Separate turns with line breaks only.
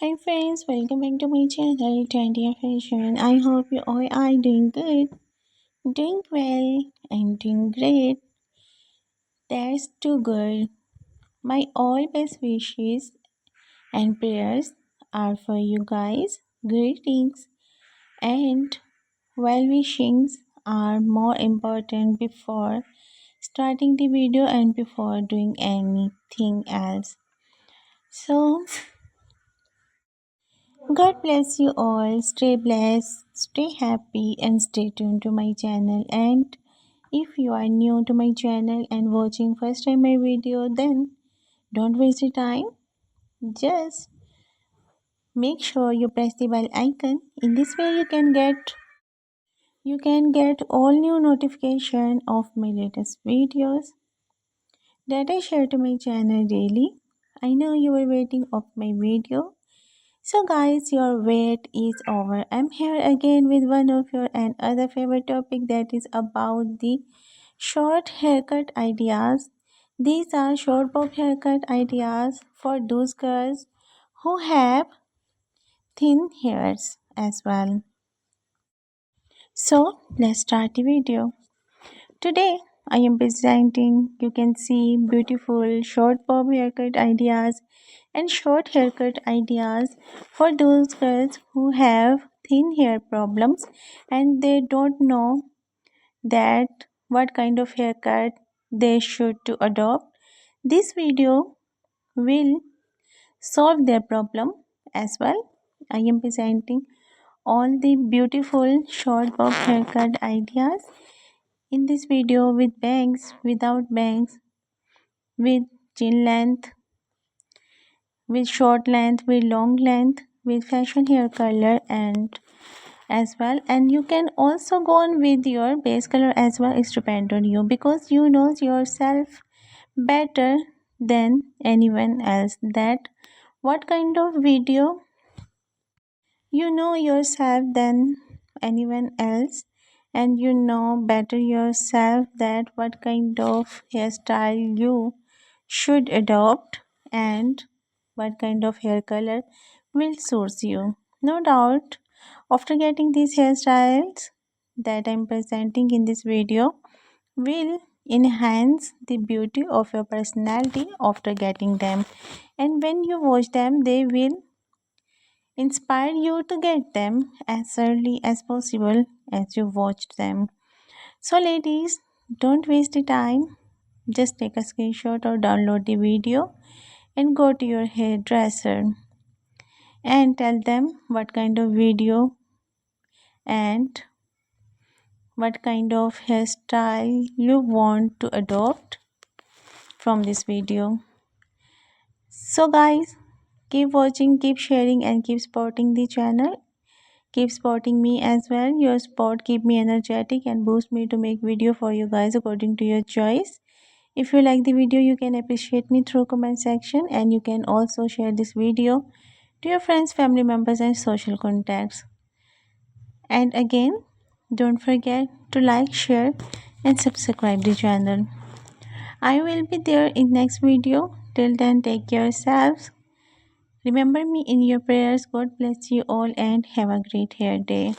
Hi friends, welcome back to my channel 20 Fashion. I hope you all are doing good, doing well, and doing great. That's too good. My all best wishes and prayers are for you guys. Greetings and well wishings are more important before starting the video and before doing anything else. So God bless you all. Stay blessed, stay happy, and stay tuned to my channel. And if you are new to my channel and watching first time my video, then don't waste your time. Just make sure you press the bell icon. In this way, you can get all new notification of my latest videos that I share to my channel daily. I know you are waiting of my video. So guys, your wait is over. I'm here again with one of your and other favorite topic that is about the short haircut ideas. These are short bob haircut ideas for those girls who have thin hairs as well. So let's start the video. Today I am presenting, you can see, beautiful short bob haircut ideas and short haircut ideas for those girls who have thin hair problems and they don't know that what kind of haircut they should to adopt. This video will solve their problem as well. I am presenting all the beautiful short bob haircut ideas in this video with bangs, without bangs, with chin length, with short length, with long length, with fashion hair color and as well. And you can also go on with your base color as well. It's depend on you because you know yourself better than anyone else that what kind of video you know yourself than anyone else, and you know better yourself that what kind of hairstyle you should adopt and what kind of hair color will suit you. No doubt, after getting these hairstyles that I'm presenting in this video will enhance the beauty of your personality after getting them, and when you watch them they will inspire you to get them as early as possible as you watched them. So, ladies, don't waste the time. Just take a screenshot or download the video and go to your hairdresser and tell them what kind of video and what kind of hairstyle you want to adopt from this video. So, guys, keep watching, keep sharing, and keep supporting the channel. Keep supporting me as well. Your support keep me energetic and boost me to make video for you guys according to your choice. If you like the video, you can appreciate me through comment section, and you can also share this video to your friends, family members and social contacts. And again, don't forget to like, share and subscribe the channel. I will be there in next video. Till then, take care yourselves. Remember me in your prayers. God bless you all and have a great hair day.